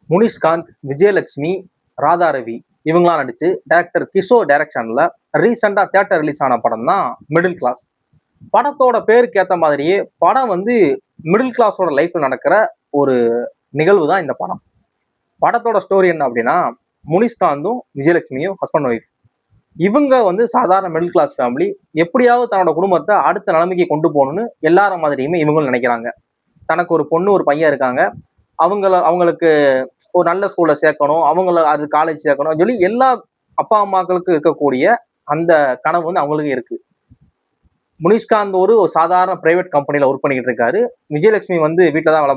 முனிஷ்காந்த், விஜயலட்சுமி, ராதா ரவி இவங்களாம் நடிச்சு டைரக்டர் கிஷோர் டைரக்ஷன்ல ரீசெண்டா தியேட்டர் ரிலீஸ் ஆன படம் தான் மிடில் கிளாஸ். படத்தோட பேருக்கு ஏத்த மாதிரியே படம் வந்து மிடில் கிளாஸோட லைஃப்ல நடக்கிற ஒரு நிகழ்வு தான் இந்த படம். படத்தோட ஸ்டோரி என்ன அப்படின்னா, முனிஷ்காந்தும் விஜயலட்சுமியும் ஹஸ்பண்ட் ஒய்ஃப். இவங்க வந்து சாதாரண மிடில் கிளாஸ் ஃபேமிலி. எப்படியாவது தன்னோட குடும்பத்தை அடுத்த நிலைமைக்கு கொண்டு போகணும்னு எல்லார மாதிரியுமே இவங்களும் நினைக்கிறாங்க. தனக்கு ஒரு பொண்ணு ஒரு பையன் இருக்காங்க. அவங்களுக்கு ஒரு நல்ல ஸ்கூல்ல சேர்க்கணும், அவங்கள அது காலேஜ் சேர்க்கணும் சொல்லி எல்லா அப்பா அம்மாக்களுக்கு இருக்கக்கூடிய அந்த கனவு வந்து அவங்களுக்கு இருக்கு. முனிஷ்காந்த் ஒரு சாதாரண பிரைவேட் கம்பெனில ஒர்க் பண்ணிக்கிட்டு இருக்காரு. விஜயலட்சுமி வந்து வீட்டில் தான் வேலை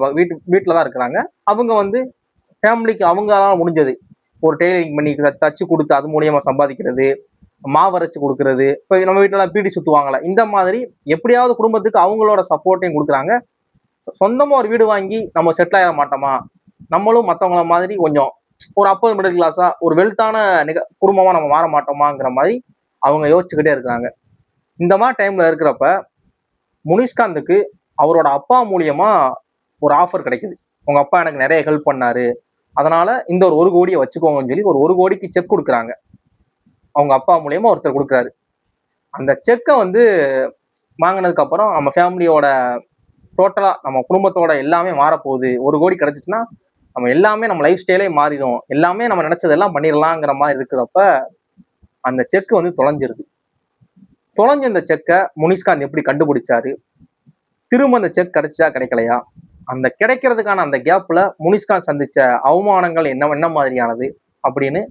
வீட்டில் தான் இருக்கிறாங்க. அவங்க வந்து ஃபேமிலிக்கு அவங்களால முடிஞ்சது ஒரு டெய்லரிங் பண்ணி தச்சு கொடுத்து அது மூலியமா சம்பாதிக்கிறது, மாவரைச்சு கொடுக்கறது. இப்போ நம்ம வீட்டிலலாம் பீடி சுற்றுவாங்கல்ல, இந்த மாதிரி எப்படியாவது குடும்பத்துக்கு அவங்களோட சப்போர்ட்டையும் கொடுக்குறாங்க. சொந்தமா ஒரு வீடு வாங்கி நம்ம செட்டில் ஆகிட மாட்டோமா, நம்மளும் மற்றவங்கள மாதிரி கொஞ்சம் ஒரு அப்பர் மிடில் கிளாஸா ஒரு வெல்த்தான குடும்பமா நம்ம மாற மாட்டோமாங்கிற மாதிரி அவங்க யோசிச்சுக்கிட்டே இருக்கிறாங்க. இந்த மாதிரி டைம்ல இருக்கிறப்ப முனிஷ்காந்துக்கு அவரோட அப்பா மூலியமா ஒரு ஆஃபர் கிடைக்குது. உங்க அப்பா எனக்கு நிறைய ஹெல்ப் பண்ணாரு, அதனால இந்த ஒரு 1 கோடியை வச்சுக்கோங்கன்னு சொல்லி ஒரு 1 கோடிக்கு செக் கொடுக்குறாங்க. அவங்க அப்பா மூலியமா ஒருத்தர் கொடுக்குறாரு. அந்த செக்கை வந்து வாங்கினதுக்கு அப்புறம் நம்ம ஃபேமிலியோட டோட்டலா நம்ம குடும்பத்தோட எல்லாமே மாறப்போகுது. 1 கோடி கிடைச்சிச்சுன்னா நம்ம எல்லாமே நம்ம லைஃப் ஸ்டைலே மாறிடும், எல்லாமே நம்ம நினைச்சதெல்லாம் பண்ணிடலாங்கிற மாதிரி இருக்கிறப்ப அந்த செக் வந்து தொலைஞ்சிருது. தொலைஞ்ச இந்த செக்கை முனிஷ்காந்த் எப்படி கண்டுபிடிச்சாரு, திரும்ப அந்த செக் கிடைச்சா கிடைக்கலையா, அந்த கிடைக்கிறதுக்கான அந்த கேப்ல முனிஷ்காந்த் சந்திச்ச அவமானங்கள் என்ன மாதிரியானது அப்படின்னு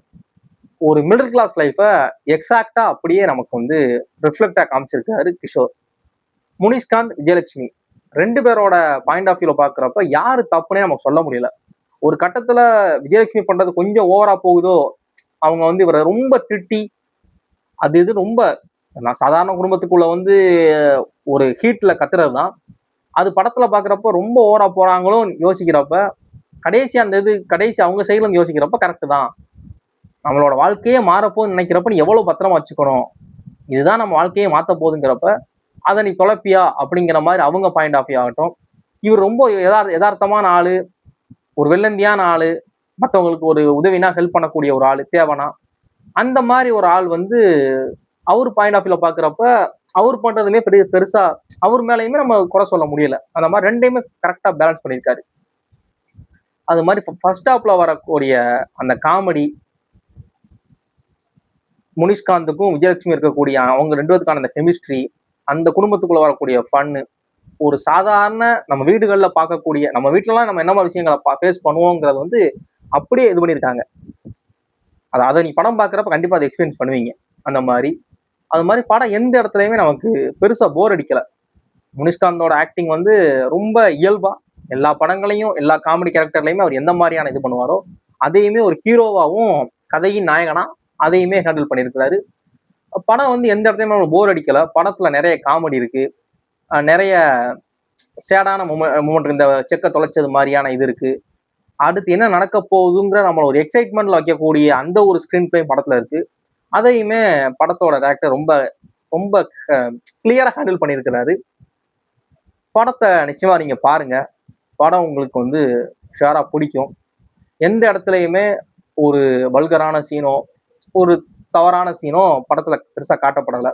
ஒரு மிடில் கிளாஸ் லைஃபை எக்ஸாக்டா அப்படியே நமக்கு வந்து ரிஃப்ளெக்டா காமிச்சிருக்காரு கிஷோர். முனிஷ்காந்த், விஜயலட்சுமி 2 பேரோட பாயிண்ட் ஆஃப் வியூல பாக்குறப்ப யாரு தப்புனே நமக்கு சொல்ல முடியல. ஒரு கட்டத்துல விஜயலட்சுமி பண்றது கொஞ்சம் ஓவரா போகுதோ, அவங்க வந்து இவரை ரொம்ப திட்டி அது இது ரொம்ப நான் சாதாரண குடும்பத்துக்குள்ள வந்து ஒரு ஹீட்ல கத்துறது தான். அது படத்துல பாக்குறப்ப ரொம்ப ஓவரா போறாங்களோ யோசிக்கிறப்ப, கடைசி அவங்க சைட்ல இருந்து யோசிக்கிறப்ப கரெக்ட் தான். நம்மளோட வாழ்க்கையே மாறப்போகுதுன்னு நினைக்கிறப்ப நீ எவ்வளவு பத்திரமா வச்சுக்கணும், இதுதான் நம்ம வாழ்க்கையே மாத்த போகுதுங்கிறப்ப அதை நீ தொலைப்பியா அப்படிங்கிற மாதிரி அவங்க பாயிண்ட் ஆஃப் வியூ ஆகட்டும். இவர் ரொம்ப யதார்த்தமான ஆளு, ஒரு வெள்ளந்தியான ஆளு, மற்றவங்களுக்கு ஒரு உதவினா ஹெல்ப் பண்ணக்கூடிய ஒரு ஆளு தேவனா, அந்த மாதிரி ஒரு ஆள் வந்து அவர் பாயிண்ட் ஆஃப் வியூல பாக்குறப்ப அவர் பண்றதுமே பெருசா அவர் மேலேயுமே நம்ம குறை சொல்ல முடியல. அந்த மாதிரி ரெண்டையுமே கரெக்டா பேலன்ஸ் பண்ணியிருக்காரு. அது மாதிரி ஃபர்ஸ்ட் ஹாப்ல வரக்கூடிய அந்த காமெடி, முனிஷ்காந்துக்கும் விஜயலட்சுமி இருக்கக்கூடிய அவங்க 2 பேருக்கான அந்த கெமிஸ்ட்ரி, அந்த குடும்பத்துக்குள்ள வரக்கூடிய ஃபன்னு, ஒரு சாதாரண நம்ம வீடுகளில் பார்க்கக்கூடிய நம்ம வீட்டிலலாம் நம்ம என்ன மாதிரி விஷயங்களை ஃபேஸ் பண்ணுவோங்கிறது வந்து அப்படியே இது பண்ணியிருக்காங்க. அதை நீ படம் பார்க்குறப்ப கண்டிப்பாக அதை எக்ஸ்பீரியன்ஸ் பண்ணுவீங்க. அந்த மாதிரி அது மாதிரி படம் எந்த இடத்துலையுமே நமக்கு பெருசாக போர் அடிக்கலை. முனிஷ்காந்தோட ஆக்டிங் வந்து ரொம்ப இயல்பா எல்லா படங்களையும் எல்லா காமெடி கேரக்டர்லையுமே அவர் எந்த மாதிரியான இது பண்ணுவாரோ அதையுமே ஒரு ஹீரோவாகவும் கதையின் நாயகனா அதையுமே ஹேண்டில் பண்ணியிருக்கிறாரு. படம் வந்து எந்த இடத்துலையுமே நம்ம போர் அடிக்கலை. படத்துல நிறைய காமெடி இருக்கு, நிறைய சேடான மூமெண்ட், இந்த செக்கை தொலைச்சது மாதிரியான இது இருக்கு. அடுத்து என்ன நடக்க போகுதுங்கிற நம்மள ஒரு எக்ஸைட்மெண்ட்ல வைக்கக்கூடிய அந்த ஒரு ஸ்கிரீன் பிளே படத்துல இருக்கு. அதையுமே படத்தோட டேரக்டர் ரொம்ப ரொம்ப கிளியரா ஹேண்டில் பண்ணியிருக்கிறாரு. படத்தை நிச்சயமா நீங்க பாருங்க. படம் உங்களுக்கு வந்து ஷேரா பிடிக்கும். எந்த இடத்துலையுமே ஒரு வல்கரான சீனோ ஒரு தவறான சீனோ படத்துல பெருசா காட்டப்படலை.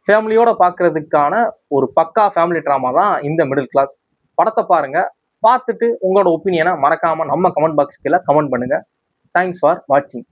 ஃபேமிலியோட பார்க்கறதுக்கான ஒரு பக்கா ஃபேமிலி ட்ராமா தான் இந்த மிடில் கிளாஸ். படத்தை பாருங்க. பார்த்துட்டு உங்களோட ஒப்பீனியனை மறக்காம நம்ம கமெண்ட் பாக்ஸ் கீழே கமெண்ட் பண்ணுங்க. தேங்க்ஸ் ஃபார் வாட்சிங்.